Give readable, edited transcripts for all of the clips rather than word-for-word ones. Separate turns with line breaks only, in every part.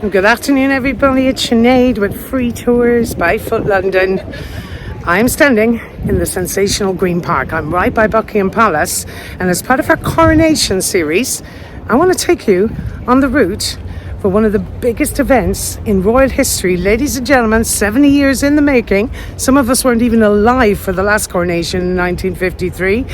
Good afternoon everybody, it's Sinead with Free Tours by FTBFLondon. I am standing in the sensational Green Park. I'm right by Buckingham Palace, and as part of our Coronation series, I want to take you on the route for one of the biggest events in royal history. Ladies and gentlemen, 70 years in the making. Some of us weren't even alive for the last coronation in 1953.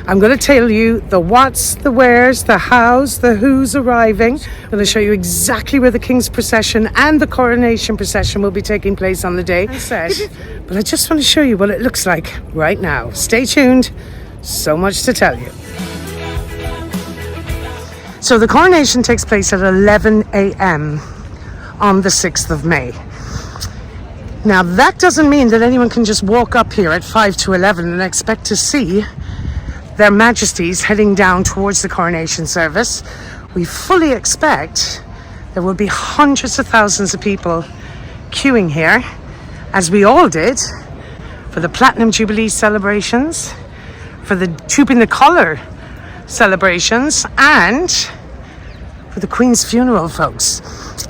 I'm going to tell you the whats, the wheres, the hows, the who's arriving. I'm going to show you exactly where the King's Procession and the Coronation Procession will be taking place on the day. But I just want to show you what it looks like right now. Stay tuned. So much to tell you. So the coronation takes place at 11 a.m. on the 6th of May. Now that doesn't mean that anyone can just walk up here at 5 to 11 and expect to see their majesties heading down towards the coronation service. We fully expect there will be hundreds of thousands of people queuing here, as we all did for the Platinum Jubilee celebrations, for the Trooping the Colour celebrations, and for the Queen's funeral, folks.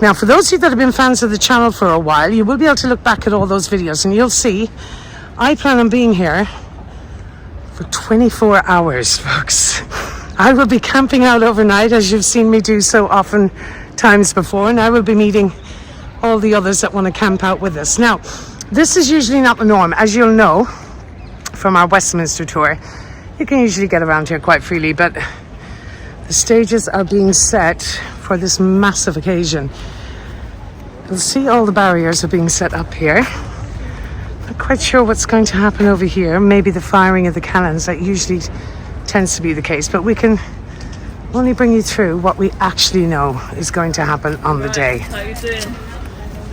Now, for those of you that have been fans of the channel for a while, you will be able to look back at all those videos and you'll see I plan on being here for 24 hours, folks. I will be camping out overnight, as you've seen me do so often times before, and I will be meeting all the others that want to camp out with us. Now, this is usually not the norm, as you'll know from our Westminster tour. You can usually get around here quite freely, but the stages are being set for this massive occasion. You'll see all the barriers are being set up here. Not quite sure what's going to happen over here. Maybe the firing of the cannons, that usually tends to be the case, but we can only bring you through what we actually know is going to happen on the day.
How you doing?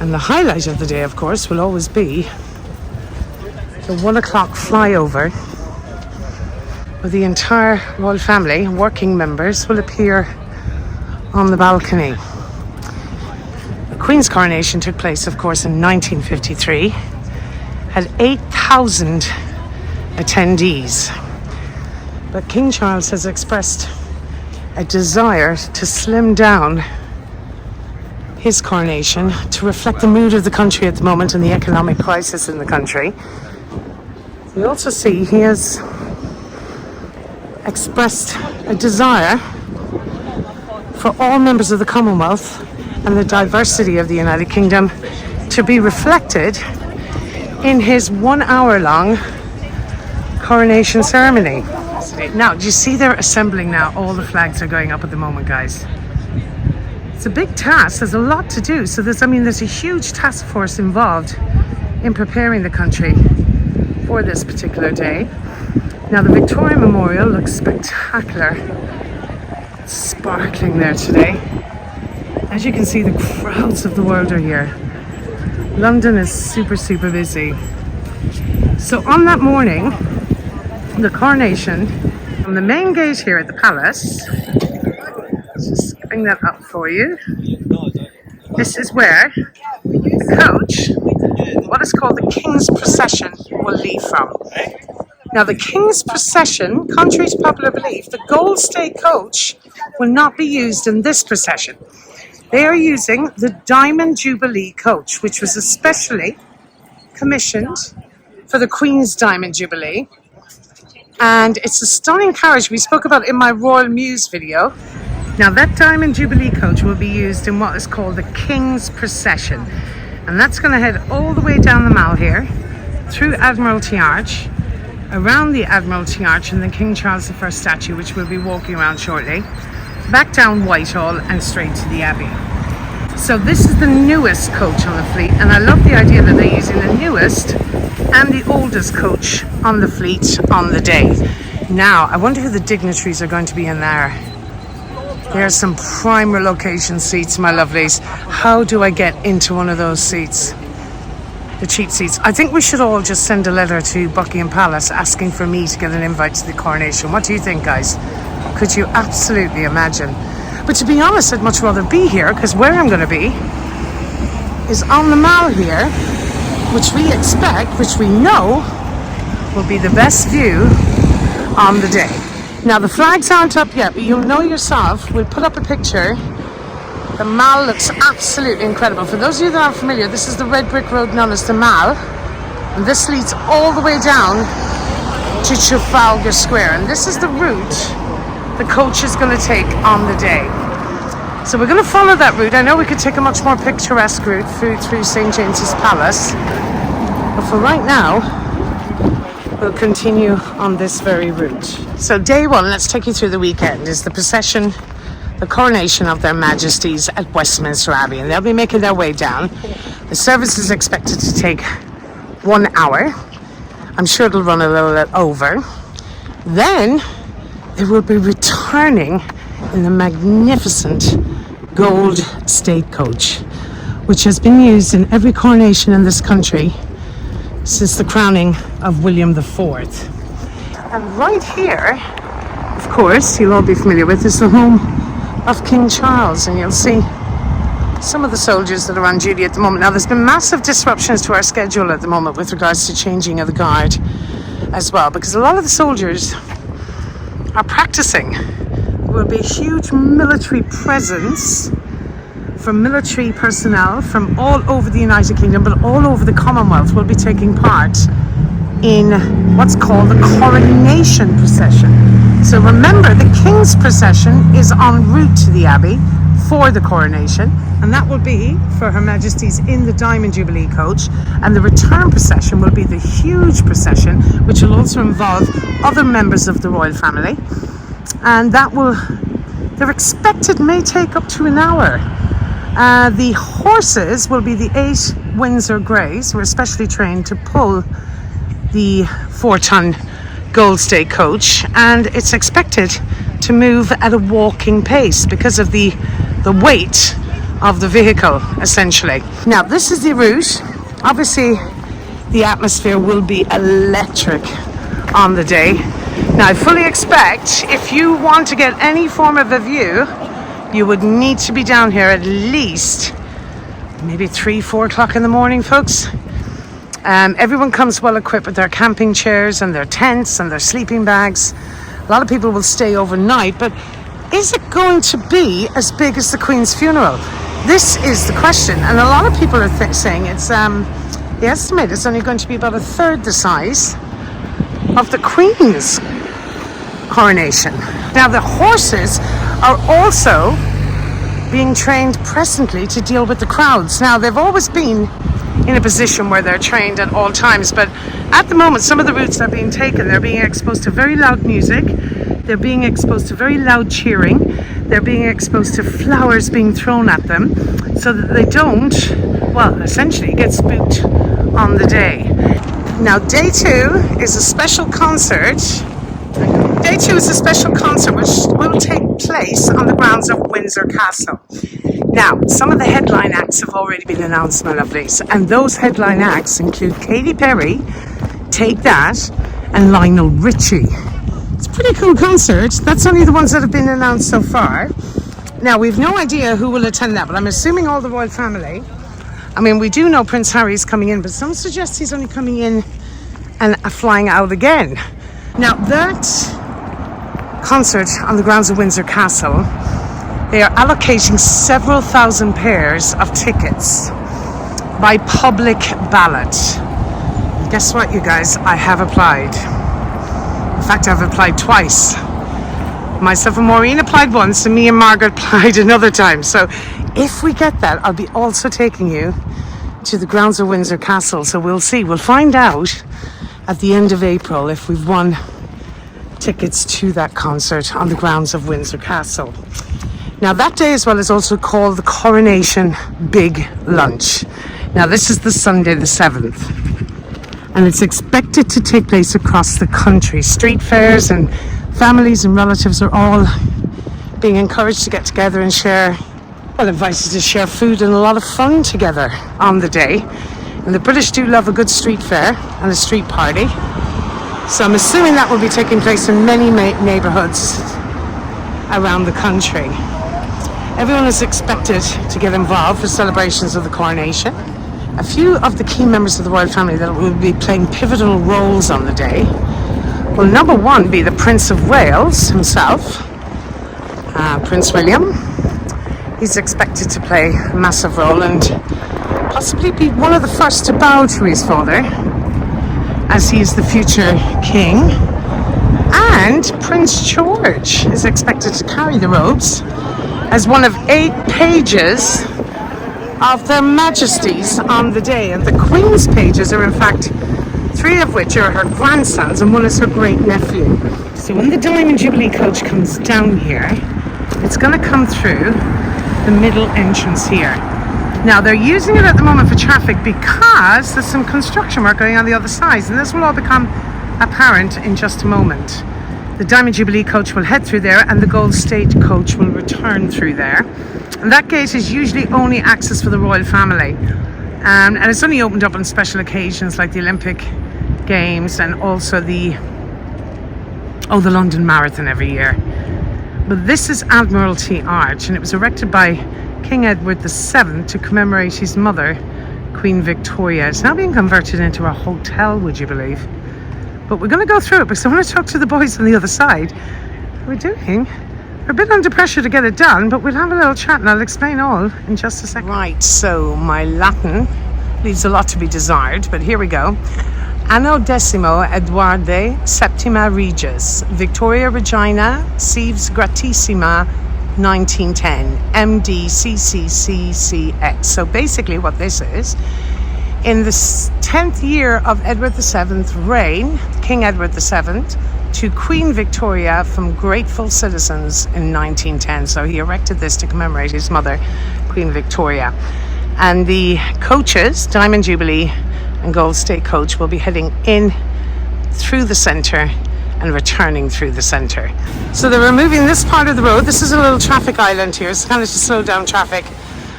And the highlight of the day, of course, will always be the 1 o'clock flyover, where the entire royal family, working members, will appear on the balcony. The Queen's coronation took place, of course, in 1953, had 8,000 attendees. But King Charles has expressed a desire to slim down his coronation to reflect the mood of the country at the moment and the economic crisis in the country. We also see he has expressed a desire for all members of the Commonwealth and the diversity of the United Kingdom to be reflected in his 1 hour long coronation ceremony. Now, do you see they're assembling now? All the flags are going up at the moment, guys. It's a big task. There's a lot to do. So there's a huge task force involved in preparing the country for this particular day. Now, the Victoria Memorial looks spectacular. It's sparkling there today. As you can see, the crowds of the world are here. London is super, super busy. So on that morning, the coronation, from the main gate here at the palace, just bring that up for you. This is where the coach, what is called the King's Procession, will leave from. Now, the King's Procession, contrary to popular belief, the Gold State coach will not be used in this procession. They are using the Diamond Jubilee coach, which was especially commissioned for the Queen's Diamond Jubilee. And it's a stunning carriage we spoke about in my Royal Muse video. Now, that Diamond Jubilee coach will be used in what is called the King's Procession. And that's going to head all the way down the Mall here, through Admiralty Arch, around the Admiralty Arch and the King Charles I statue, which we'll be walking around shortly, back down Whitehall and straight to the Abbey. So this is the newest coach on the fleet, and I love the idea that they're using the newest and the oldest coach on the fleet on the day. Now, I wonder who the dignitaries are going to be in there. There are some prime location seats, my lovelies. How do I get into one of those seats? The cheap seats. I think we should all just send a letter to Buckingham Palace asking for me to get an invite to the coronation. What do you think, guys? Could you absolutely imagine? But to be honest, I'd much rather be here, because where I'm going to be is on the Mall here, which we expect, which we know will be the best view on the day. Now, the flags aren't up yet, but you'll know yourself. We'll put up a picture The Mall looks absolutely incredible. For those of you that aren't familiar, this is the red brick road known as the Mall, and this leads all the way down to Trafalgar Square, and this is the route the coach is going to take on the day. So we're going to follow that route. I know we could take a much more picturesque route through St. James's Palace, but for right now we'll continue on this very route. So day one, let's take you through the weekend, is the procession, the coronation of their majesties at Westminster Abbey, and they'll be making their way down. The service is expected to take 1 hour. I'm sure it'll run a little bit over. Then they will be returning in the magnificent gold state coach, which has been used in every coronation in this country since the crowning of William IV. And right here, of course, you'll all be familiar with, is the home of King Charles, and you'll see some of the soldiers that are on duty at the moment. Now, there's been massive disruptions to our schedule at the moment with regards to changing of the guard as well, because a lot of the soldiers are practicing. There will be a huge military presence from military personnel from all over the United Kingdom, but all over the Commonwealth, will be taking part in what's called the Coronation Procession. So remember, the King's procession is en route to the Abbey for the coronation, and that will be for Her Majesty's in the Diamond Jubilee coach, and the return procession will be the huge procession, which will also involve other members of the royal family, and that will, they're expected, may take up to an hour. The horses will be the 8 Windsor Greys, who are specially trained to pull the 4-ton gold state coach, and it's expected to move at a walking pace because of the weight of the vehicle, essentially. Now, this is the route. Obviously, the atmosphere will be electric on the day. Now, I fully expect if you want to get any form of a view, you would need to be down here at least maybe 3-4 o'clock in the morning, folks. Everyone comes well equipped with their camping chairs and their tents and their sleeping bags. A lot of people will stay overnight, but is it going to be as big as the Queen's funeral? This is the question, and a lot of people are saying it's, the estimate is only going to be about a third the size of the Queen's coronation. Now, the horses are also being trained presently to deal with the crowds. Now, they've always been in a position where they're trained at all times, but at the moment, some of the routes that are being taken, they're being exposed to very loud music, they're being exposed to very loud cheering, they're being exposed to flowers being thrown at them, so that they don't, well, essentially get spooked on the day. Now, day 2 is a special concert. Day 2 is a special concert which will take place on the grounds of Windsor Castle. Now, some of the headline acts have already been announced, my lovelies, and those headline acts include Katy Perry, Take That, and Lionel Richie. It's a pretty cool concert. That's only the ones that have been announced so far. Now, we've no idea who will attend that, but I'm assuming all the royal family. I mean, we do know Prince Harry's coming in, but some suggest he's only coming in and flying out again. Now, that concert on the grounds of Windsor Castle, they are allocating several thousand pairs of tickets by public ballot. Guess what, you guys? I have applied. In fact, I've applied twice. Myself and Maureen applied once, and me and Margaret applied another time. So if we get that, I'll be also taking you to the grounds of Windsor Castle. So we'll see. We'll find out at the end of April if we've won tickets to that concert on the grounds of Windsor Castle. Now, that day as well is also called the Coronation Big Lunch. Now, this is the Sunday the 7th, and it's expected to take place across the country. Street fairs and families and relatives are all being encouraged to get together and share, well, invited to share food and a lot of fun together on the day. And the British do love a good street fair and a street party. So I'm assuming that will be taking place in many neighbourhoods around the country. Everyone is expected to get involved for celebrations of the coronation. A few of the key members of the royal family that will be playing pivotal roles on the day will, number one, be the Prince of Wales himself, Prince William. He's expected to play a massive role and possibly be one of the first to bow to his father, as he is the future king. And Prince George is expected to carry the robes as one of 8 pages of their majesties on the day. And the Queen's pages are in fact 3 of which are her grandsons and 1 is her great nephew. So when the Diamond Jubilee coach comes down here, it's going to come through the middle entrance here. Now they're using it at the moment for traffic because there's some construction work going on the other side, and this will all become apparent in just a moment. The Diamond Jubilee coach will head through there and the Gold State coach will return through there. And that gate is usually only access for the royal family. And it's only opened up on special occasions like the Olympic Games and also the London Marathon every year. But this is Admiralty Arch, and it was erected by King Edward VII to commemorate his mother, Queen Victoria. It's now being converted into a hotel, would you believe? But we're going to go through it because I want to talk to the boys on the other side. We're a bit under pressure to get it done, but we'll have a little chat and I'll explain all in just a second. Right, so my Latin leaves a lot to be desired, but here we go. Anno decimo Edwarde Septima Regis, Victoria Regina Sieves Gratissima 1910, MDCCCCX. So basically what this is, in the 10th year of Edward VII's reign, King Edward VII, to Queen Victoria from grateful citizens in 1910. So he erected this to commemorate his mother, Queen Victoria. And the coaches, Diamond Jubilee and Gold State coach, will be heading in through the centre and returning through the centre. So they're removing this part of the road. This is a little traffic island here. It's kind of to slow down traffic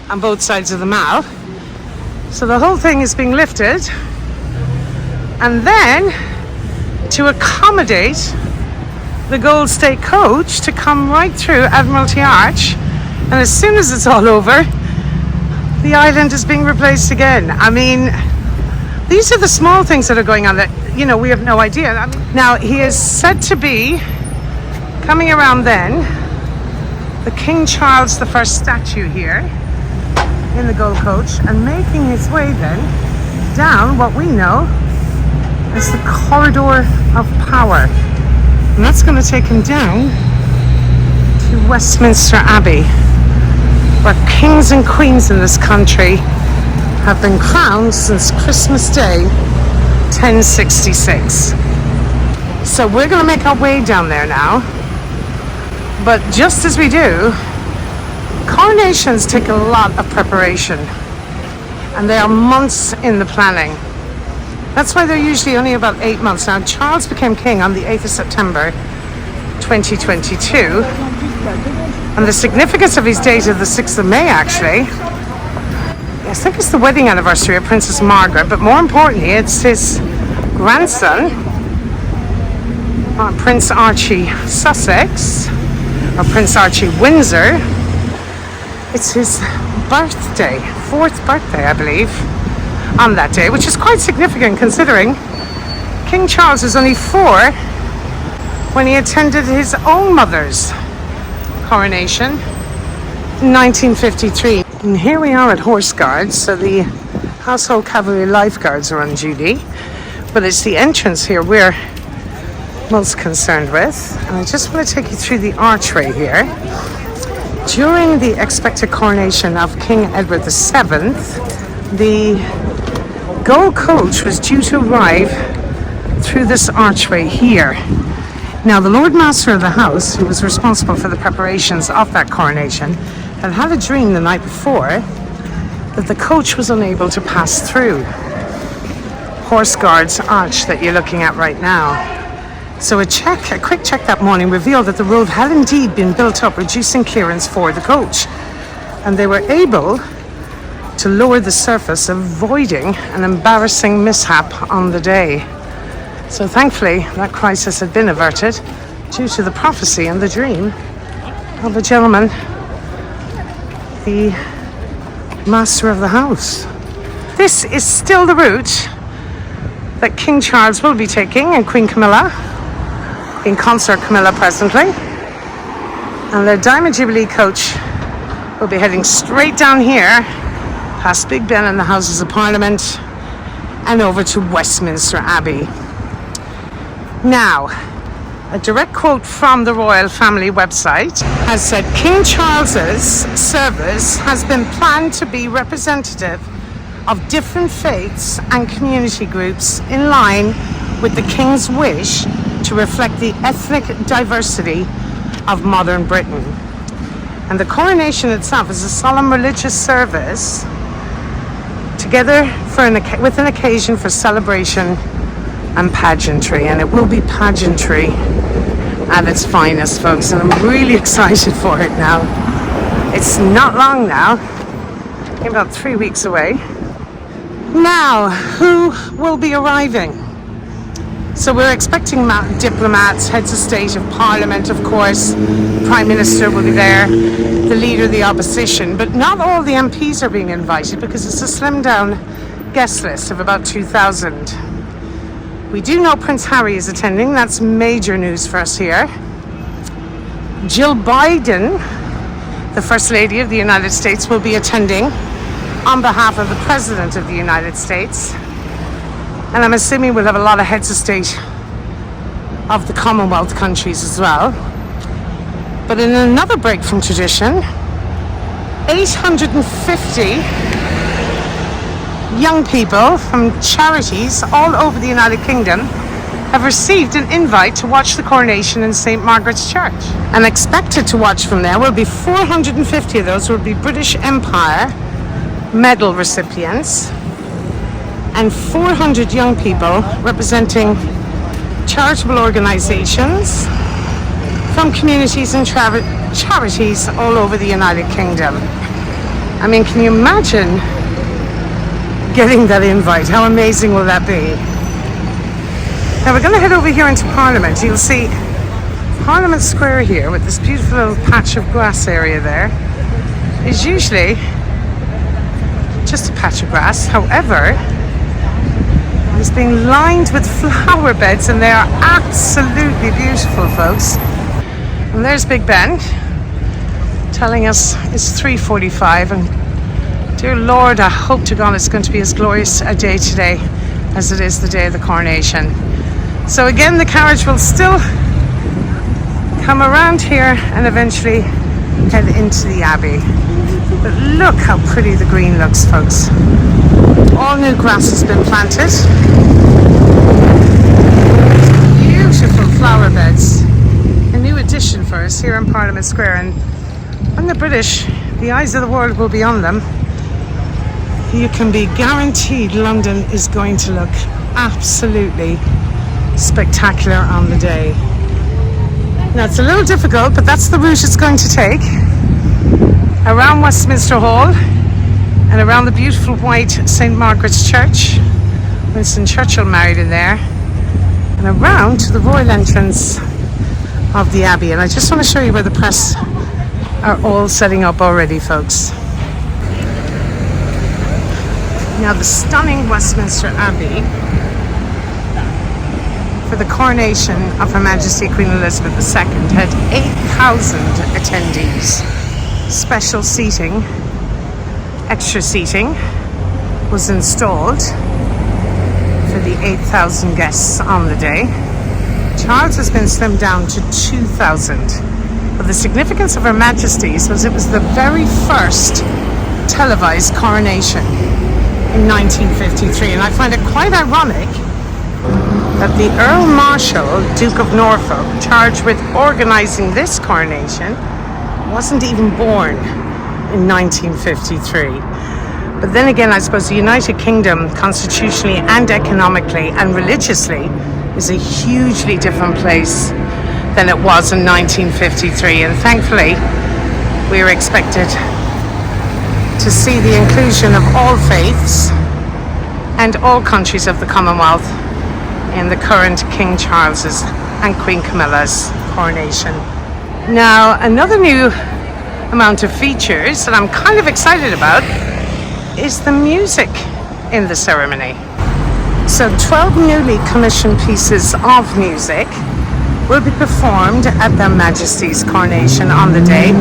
on both sides of the Mall. So the whole thing is being lifted. And then to accommodate the Gold State coach to come right through Admiralty Arch. And as soon as it's all over, the island is being replaced again. I mean, these are the small things that are going on that, we have no idea. Now, he is said to be coming around then, the King Charles I statue here in the gold coach, and making his way then down what we know as the Corridor of Power. And that's going to take him down to Westminster Abbey, where kings and queens in this country have been crowned since Christmas Day 1066. So we're going to make our way down there now, but just as we do, coronations take a lot of preparation and they are months in the planning. That's why they're usually only about 8 months. Now, Charles became king on the 8th of September 2022, and the significance of his date is the 6th of May actually. I think it's the wedding anniversary of Princess Margaret, but more importantly, it's his grandson, Prince Archie Sussex, or Prince Archie Windsor. It's his birthday, 4th birthday, I believe, on that day, which is quite significant considering King Charles was only 4 when he attended his own mother's coronation in 1953. And here we are at Horse Guards, so the Household Cavalry Lifeguards are on duty, but it's the entrance here we're most concerned with. And I just want to take you through the archway here. During the expected coronation of King Edward VII, the gold coach was due to arrive through this archway here. Now, the Lord Master of the house, who was responsible for the preparations of that coronation, had a dream the night before that the coach was unable to pass through Horse Guards Arch that you're looking at right now. So a quick check that morning revealed that the road had indeed been built up, reducing clearance for the coach. And they were able to lower the surface, avoiding an embarrassing mishap on the day. So thankfully, that crisis had been averted due to the prophecy and the dream of a gentleman, the master of the house. This is still the route that King Charles will be taking, and Queen Camilla, in consort Camilla presently. And the Diamond Jubilee coach We'll be heading straight down here, past Big Ben and the Houses of Parliament, and over to Westminster Abbey. Now, a direct quote from the Royal Family website has said, King Charles's service has been planned to be representative of different faiths and community groups in line with the King's wish to reflect the ethnic diversity of modern Britain. And the coronation itself is a solemn religious service together with an occasion for celebration and pageantry. And it will be pageantry at its finest, folks, and I'm really excited for it now. It's not long now, about 3 weeks away. Now, who will be arriving? So we're expecting diplomats, heads of state, of parliament, of course. Prime Minister will be there, the leader of the opposition, but not all the MPs are being invited because it's a slimmed down guest list of about 2,000. We do know Prince Harry is attending. That's major news for us here. Jill Biden, the First Lady of the United States, will be attending on behalf of the President of the United States. And I'm assuming we'll have a lot of heads of state of the Commonwealth countries as well. But in another break from tradition, 850 young people from charities all over the United Kingdom have received an invite to watch the coronation in St. Margaret's Church. And expected to watch from there will be 450 of those will be British Empire medal recipients, and 400 young people representing charitable organizations from communities and charities all over the United Kingdom. I mean, can you imagine getting that invite? How amazing will that be? Now we're going to head over here into Parliament. You'll see Parliament Square here with this beautiful little patch of grass area there is usually just a patch of grass. However, it's being lined with flower beds and they are absolutely beautiful, folks. And there's Big Ben telling us it's 3:45, and dear Lord, I hope to God it's going to be as glorious a day today as it is the day of the coronation. So again, the carriage will still come around here and eventually head into the Abbey. But look how pretty the green looks, folks. All new grass has been planted. Beautiful flower beds. A new addition for us here in Parliament Square. And when the British, the eyes of the world will be on them, you can be guaranteed London is going to look absolutely spectacular on the day. Now it's a little difficult, but that's the route it's going to take. Around Westminster Hall and around the beautiful white St. Margaret's Church. Winston Churchill married in there. And around to the royal entrance of the Abbey. And I just want to show you where the press are all setting up already, folks. Now the stunning Westminster Abbey for the coronation of Her Majesty Queen Elizabeth II had 8,000 attendees. Special seating, extra seating was installed for the 8,000 guests on the day. Charles has been slimmed down to 2,000. But the significance of Her Majesty's was it was the very first televised coronation in 1953, and I find it quite ironic that the Earl Marshal, Duke of Norfolk, charged with organising this coronation, wasn't even born in 1953. But then again, I suppose the United Kingdom, constitutionally and economically and religiously, is a hugely different place than it was in 1953. And thankfully, we are expected to see the inclusion of all faiths and all countries of the Commonwealth in the current King Charles's and Queen Camilla's coronation. Now, another new amount of features that I'm kind of excited about is the music in the ceremony. So 12 newly commissioned pieces of music will be performed at Their Majesty's coronation on the day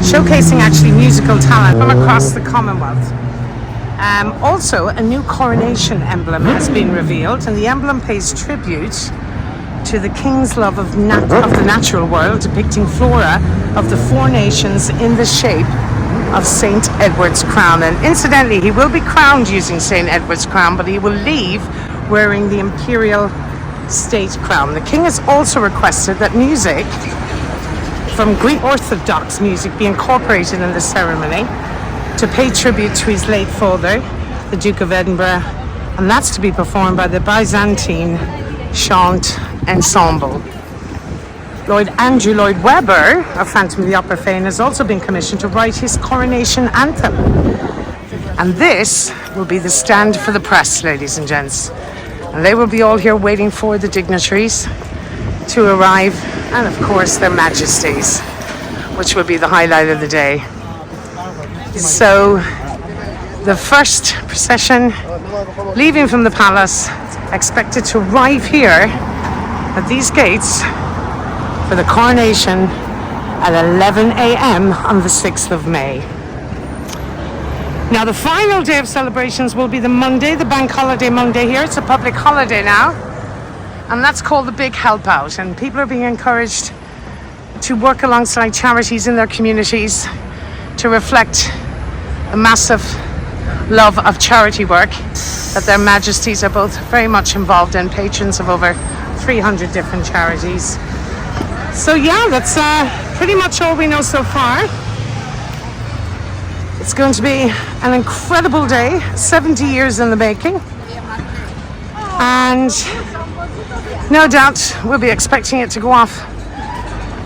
showcasing actually musical talent from across the Commonwealth. Also, a new coronation emblem has been revealed, and the emblem pays tribute to the King's love of the natural world, depicting flora of the four nations in the shape of St. Edward's crown. And incidentally, he will be crowned using St. Edward's crown, but he will leave wearing the imperial state crown. The King has also requested that music from Greek Orthodox music be incorporated in the ceremony to pay tribute to his late father, the Duke of Edinburgh, and that's to be performed by the Byzantine Chant Ensemble. Lord Andrew Lloyd Webber of Phantom of the Opera fame has also been commissioned to write his coronation anthem. And this will be the stand for the press, ladies and gents. And they will be all here waiting for the dignitaries to arrive, and of course their majesties, which will be the highlight of the day. So the first procession leaving from the palace, expected to arrive here at these gates for the coronation at 11 a.m. on the 6th of May. Now the final day of celebrations will be the Monday, the bank holiday Monday here. It's a public holiday now, and that's called the Big Help Out, and people are being encouraged to work alongside charities in their communities to reflect a massive love of charity work that their majesties are both very much involved in, patrons of over 300 different charities. So yeah, that's pretty much all we know so far. It's going to be an incredible day, 70 years in the making, and no doubt we'll be expecting it to go off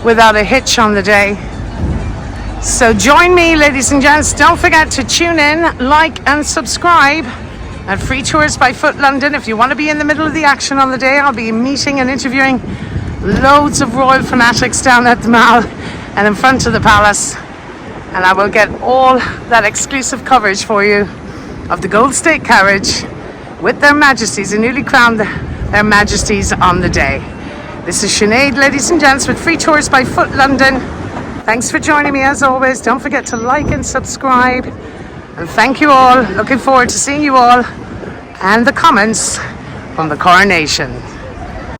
without a hitch on the day. So join me, ladies and gents. Don't forget to tune in, like and subscribe at Free Tours by Foot London. If you want to be in the middle of the action on the day, I'll be meeting and interviewing loads of royal fanatics down at the Mall and in front of the palace, and I will get all that exclusive coverage for you of the Gold State carriage with their majesties, and newly crowned their majesties on the day. This is Sinead, ladies and gents, with Free Tours by Foot London. Thanks for joining me as always. Don't forget to like and subscribe, and thank you all. Looking forward to seeing you all and the comments from the coronation.